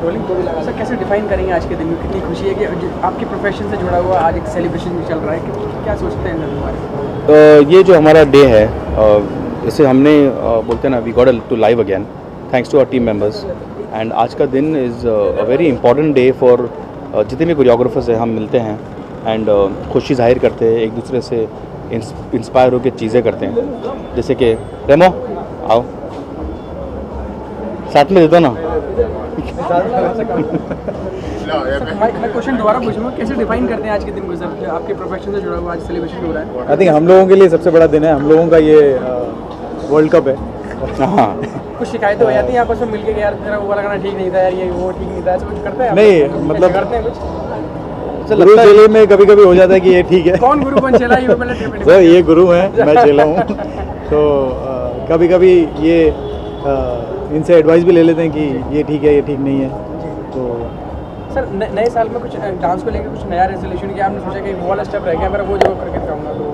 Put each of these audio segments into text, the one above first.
Rolling को भी लगा। सर कैसे डिफाइन करेंगे आज के दिन में, कितनी खुशी है कि आपके प्रोफेशन से जुड़ा हुआ आज एक सेलिब्रेशन भी चल रहा है, कि क्या सोचते हैं सर हमारे? तो ये जो हमारा डे है, इसे हमने बोलते हैं ना, we got to live again thanks to our team members. And आज का दिन is a very important day for जितने भी कोरियोग्राफर्स हैं, हम मिलते हैं एंड खुशी जाहिर करते हैं, एक दूसरे से इंस्पायर होकर चीज़ें करते हैं। जैसे कि रेमो आओ साथ में दे दो ना। मैं क्वेश्चन दोबारा पूछूंगा, कैसे डिफाइन करते हैं आज के दिन को सर, जो आपके प्रोफेशन से जुड़ा हुआ आज सेलिब्रेशन हो रहा है? आई थिंक हम लोगों के लिए सबसे बड़ा दिन है, हम लोगों का ये वर्ल्ड कप है। हाँ, कुछ शिकायतें हो जाती हैं आपस में मिलके कि यार तेरा वो लगाना ठीक नहीं था, यार ये वो ठीक नहीं था, ऐसा कुछ करते हैं? नहीं, मतलब करते हैं कुछ गुरु चेले में कभी कभी हो जाता है कि ये ठीक है। कौन गुरु कौन चेला, ये पहले सर ये गुरु हैं, मैं चेला हूँ। तो कभी कभी ये इनसे एडवाइस भी ले लेते हैं कि ये ठीक है, ये ठीक नहीं है। तो सर नए साल में कुछ डांस को लेकर कुछ नया रेजोल्यूशन किया आपने? सोचा कि वो वाला स्टेप रह गया मेरा, वो जो करके दिखाऊंगा, तो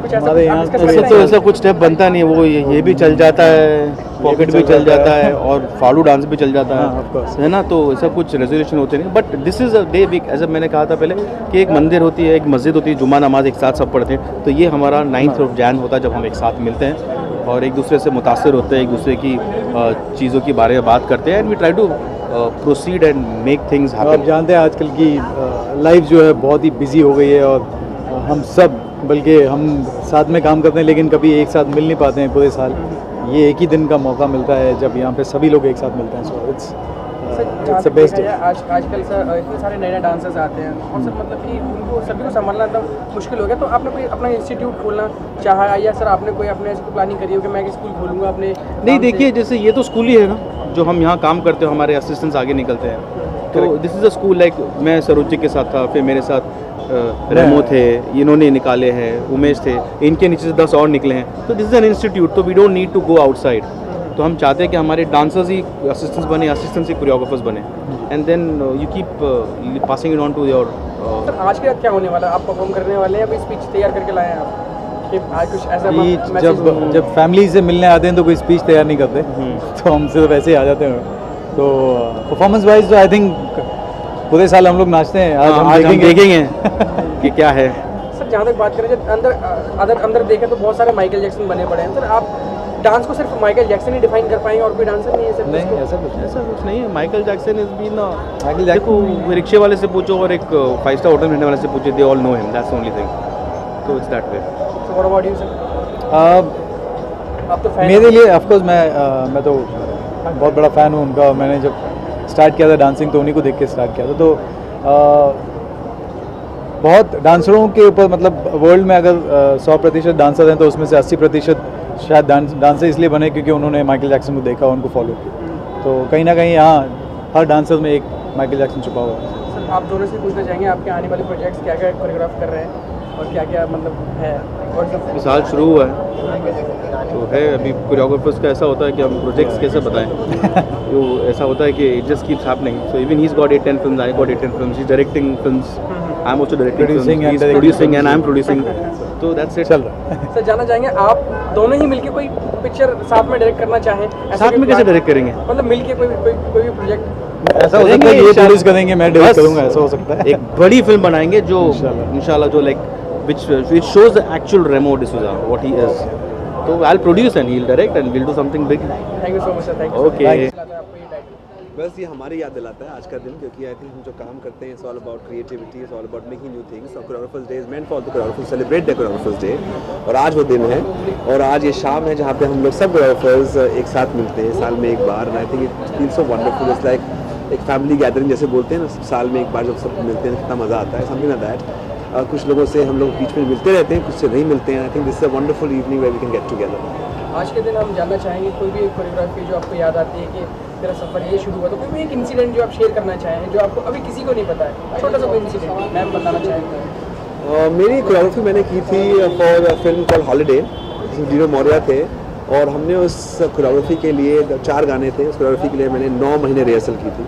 कुछ ऐसा हमारे यहाँ ऐसा तो ऐसा कुछ स्टेप बनता नहीं, वो ये भी चल जाता है, पॉकेट भी चल जाता है और फालू डांस भी चल जाता हाँ, of course। है ना। तो ऐसा कुछ रेजोल्यूशन होते नहीं, but this is a day week, ऐसा मैंने कहा था पहले कि एक मंदिर होती है, एक मस्जिद होती है, जुम्मा नमाज एक साथ सब पढ़ते हैं। तो ये हमारा 9th ऑफ जैन होता है जब हम एक साथ मिलते हैं और एक दूसरे से मुतासिर होते हैं, एक दूसरे की चीज़ों के बारे में बात करते हैं and we try to proceed and make things आप हैपन। जानते हैं आजकल की लाइफ जो है बहुत ही बिजी हो गई है और हम सब, बल्कि हम साथ में काम करते हैं लेकिन कभी एक साथ मिल नहीं पाते हैं पूरे साल। ये एक ही दिन का मौका मिलता है जब यहाँ पे सभी लोग एक साथ मिलते हैं। So it's the best. आजकल सर इतने सारे नए नए डांसर्स आते हैं और सर मतलब कि उनको सभी को संभालना एकदम मुश्किल हो गया, तो आपने कोई अपना इंस्टीट्यूट खोलना चाहा या सर आपने कोई अपने ऐसी प्लानिंग करी हो कि मैं एक स्कूल खोलूँगा अपने? नहीं देखिए, जैसे ये तो स्कूल ही है ना, जो हम यहाँ काम करते हैं, हमारे असिस्टेंट्स आगे निकलते हैं। तो this is a school, like मैं सरोज जी के साथ था, फिर मेरे साथ रेमो थे, इन्होंने निकाले हैं, उमेश थे, इनके नीचे से 10 और निकले हैं। तो दिस इज़ एन इंस्टीट्यूट, तो we don't need to go outside. तो हम चाहते हैं कि हमारे डांसर्स ही असिस्टेंट्स बने, असिस्टेंट्स ही कोरियोग्राफर्स बने and then you keep passing it on to your. Sir आज के बाद क्या होने वाला है? आप परफॉर्म करने वाले हैं, अभी स्पीच तैयार करके लाए हैं आप कि आज कुछ ऐसा स्पीच जब फैमिली से मिलने आते हैं तो कोई स्पीच तैयार नहीं करते, तो हम सिर्फ वैसे ही आ जाते हैं। तो परफॉर्मेंस वाइज तो आई थिंक पूरे साल हम लोग नाचते हैं, आज हम देखेंगे कि क्या है। सर जहाँ तक बात करें, जब अंदर देखें तो बहुत सारे माइकल जैक्सन बने पड़े हैं। सर आप डांस को सिर्फ माइकल जैक्सन ही डिफाइन कर पाएंगे और कोई डांसर नहीं है सर? नहीं, ऐसा कुछ नहीं है। Michael Jackson is been Michael देखो, रिक्शे वाले से पूछो और एक 5 स्टार होटल में रहने वाले से पूछो, they all know him, that's only thing. तो it's that way. So what about you sir? आप तो फैन? मेरे लिए ऑफ कोर्स मैं तो बहुत बड़ा फ़ैन हूँ उनका। मैंने जब स्टार्ट किया था डांसिंग तो उन्हीं को देख के स्टार्ट किया था। तो बहुत डांसरों के ऊपर, मतलब वर्ल्ड में अगर 100% डांसर हैं तो उसमें से 80% शायद डांसर इसलिए बने क्योंकि उन्होंने माइकल जैक्सन को देखा, उनको फॉलो किया। तो कहीं ना कहीं यहाँ हर डांसर में एक माइकल जैक्सन छुपा हुआ है। सर आप दोनों से पूछना चाहेंगे आपके आने वाले प्रोजेक्ट्स क्या क्या कोरियोग्राफ कर रहे हैं और क्या क्या मतलब है? और सब साल शुरू हुआ है तो है, अभी कोरियोग्राफर्स का ऐसा होता है कि हम प्रोजेक्ट्स कैसे बताएं। तो ऐसा होता है कि it just keeps happening. So even he is got 8-10 films, I got 8-10 films, he is directing films, I am also directing films, he is producing and I am producing. तो दैट्स इट। चल रहा है। Sir जानना चाहेंगे आप दोनों ही मिलके कोई पिक्चर साथ में डायरेक्ट करना चाहें? साथ में कैसे डायरेक्ट करेंगे? मतलब मिलके कोई भी प्रोजेक्ट ऐसा हो सकता है कि ये प्रोड्यूस करेंगे, मैं डायरेक्ट करूँगा, ऐसा हो सकता है। एक बड़ी फिल्म बनाएंगे जो इंशाल्लाह जो like which shows the actual Remo D'Souza, what he is. So I'll produce and he'll direct and we'll do something big. Thank you so much sir. Thank you. Okay. बस ये हमारी याद दिलाता है आज का दिन, क्योंकि आई थिंक हम जो काम करते हैं it's all about creativity, it's all about making new things. और choreographers day is meant for the choreographers, celebrate the choreographers day. और आज वो दिन है और आज ये शाम है जहाँ पे हम लोग सब कोरियोग्राफर्स एक साथ मिलते हैं साल में एक बार। And I think it feels so wonderful, it's like एक फैमिली गैदरिंग जैसे बोलते हैं ना, साल में एक बार जब सब मिलते हैं कितना मज़ा आता है, समथिंग लाइक दैट। कुछ लोगों से हम लोग बीच में मिलते रहते हैं, कुछ से नहीं मिलते हैं। I think this is a wonderful evening where we can get together. आज के दिन हम जानना चाहेंगे कोई भी कोरियोग्राफी जो आपको याद आती है कि मेरा सफ़र ये शुरू हुआ, तो कोई भी एक इंसिडेंट जो आप शेयर करना चाहें जो आपको अभी किसी को नहीं पता है, छोटा सा कोई इंसिडेंट मैम बताना चाहेंगे? मेरी कोरियोग्राफी मैंने की थी फॉर फिल्म कॉल हॉलीडे, जिसमें डीनो मौर्या थे। और हमने उस कोरियोग्राफी के लिए 4 गाने थे, उस कोरियोग्राफी के लिए मैंने 9 महीने रिहर्सल की थी।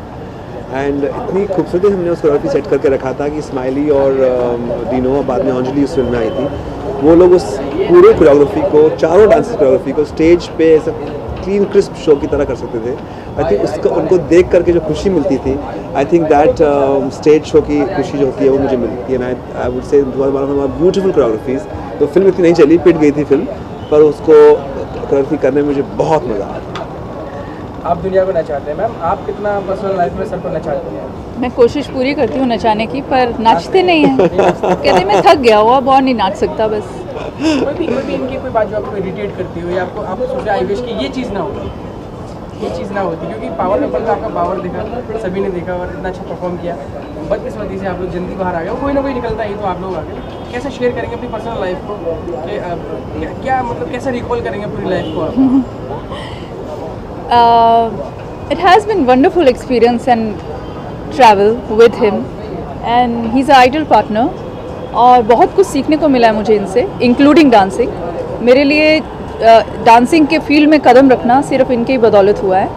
एंड इतनी खूबसूरती हमने उस कोरियोग्राफी सेट करके रखा था कि स्माइली और डीनो, बाद में अंजलि उस फिल्म में आई थी, वो लोग उस पूरे कोरियोग्राफी को, चारों डांस कोरियोग्राफी को स्टेज पे ऐसे क्लीन क्रिस्प शो की तरह कर सकते थे। आई थिंक उसको उनको देख करके जो खुशी मिलती थी, I think that stage show की खुशी जो होती है वो मुझे मिलती है। I would say beautiful choreographies. तो फिल्म इतनी नहीं चली, पिट गई थी फिल्म, पर उसको कोरियोग्राफी करने में मुझे बहुत मज़ा आया। आप दुनिया को नचाते हैं मैम, आप कितना पर्सनल लाइफ में सबको नचाते हैं? मैं कोशिश पूरी करती हूँ नचाने की, पर नाचते नहीं हैं। कहते मैं थक गया हुआ, बहुत नहीं नाच सकता बस। कोई भी इनकी कोई बात जो आपको इरिटेट करती हो, या आपको सोच रहे आई विश कि ये चीज़ ना होती, ये चीज़ ना होती, क्योंकि पावर कपल का आपका पावर देखा, सभी ने देखा और इतना अच्छा परफॉर्म किया। बदकिस्मती से आप लोग जल्दी बाहर आ गए, कोई ना कोई निकलता ही तो आप लोग आ गए। कैसे शेयर करेंगे अपनी पर्सनल लाइफ को कि क्या मतलब कैसे रिकॉल करेंगे पूरी लाइफ को आप? It has been wonderful experience and travel with him and he's an ideal partner और बहुत कुछ सीखने को मिला है मुझे इनसे, इंक्लूडिंग डांसिंग। मेरे लिए डांसिंग के फील्ड में कदम रखना सिर्फ इनके ही बदौलत हुआ है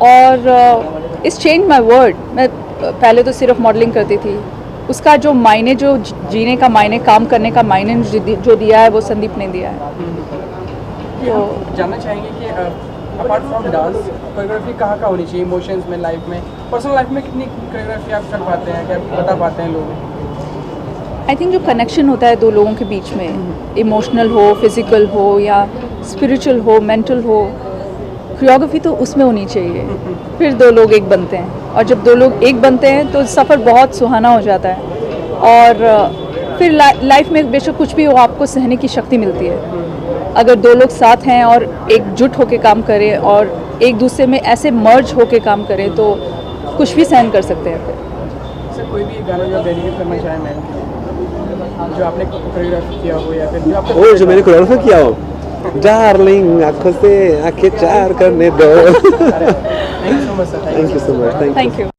और इस चेंज माई वर्ल्ड। मैं पहले तो सिर्फ मॉडलिंग करती थी, उसका जो मायने, जो जीने का मायने, काम करने का मायने जो दिया है वो संदीप ने दिया है। तो जानना चाहेंगे कि अपार्ट फ्रॉम डांस कोरियोग्राफी कहाँ होनी चाहिए इमोशंस में, लाइफ में, पर्सनल लाइफ में कितनी कोरियोग्राफी आप कर पाते हैं, क्या बता पाते हैं लोग? आई थिंक जो कनेक्शन होता है दो लोगों के बीच में, इमोशनल हो, फिजिकल हो या स्पिरिचुअल हो, मेंटल हो, कोरियोग्राफी तो उसमें होनी चाहिए। फिर दो लोग एक बनते हैं और जब दो लोग एक बनते हैं तो सफ़र बहुत सुहाना हो जाता है और फिर लाइफ में बेशक कुछ भी हो आपको सहने की शक्ति मिलती है। अगर दो लोग साथ हैं और एकजुट होकर काम करें और एक दूसरे में ऐसे मर्ज होकर काम करें तो कुछ भी सहन कर सकते हैं। सर कोई भी गाना जो आप डेडिकेट करना चाहें मैम के लिए, जो आपने कोरियोग्राफी किया हो या फिर जो आपको जो मैंने कोरियोग्राफी किया हो, डार्लिंग आँखों से आंखें चार करने दो। Thank you so much sir, thank you so much, thank you.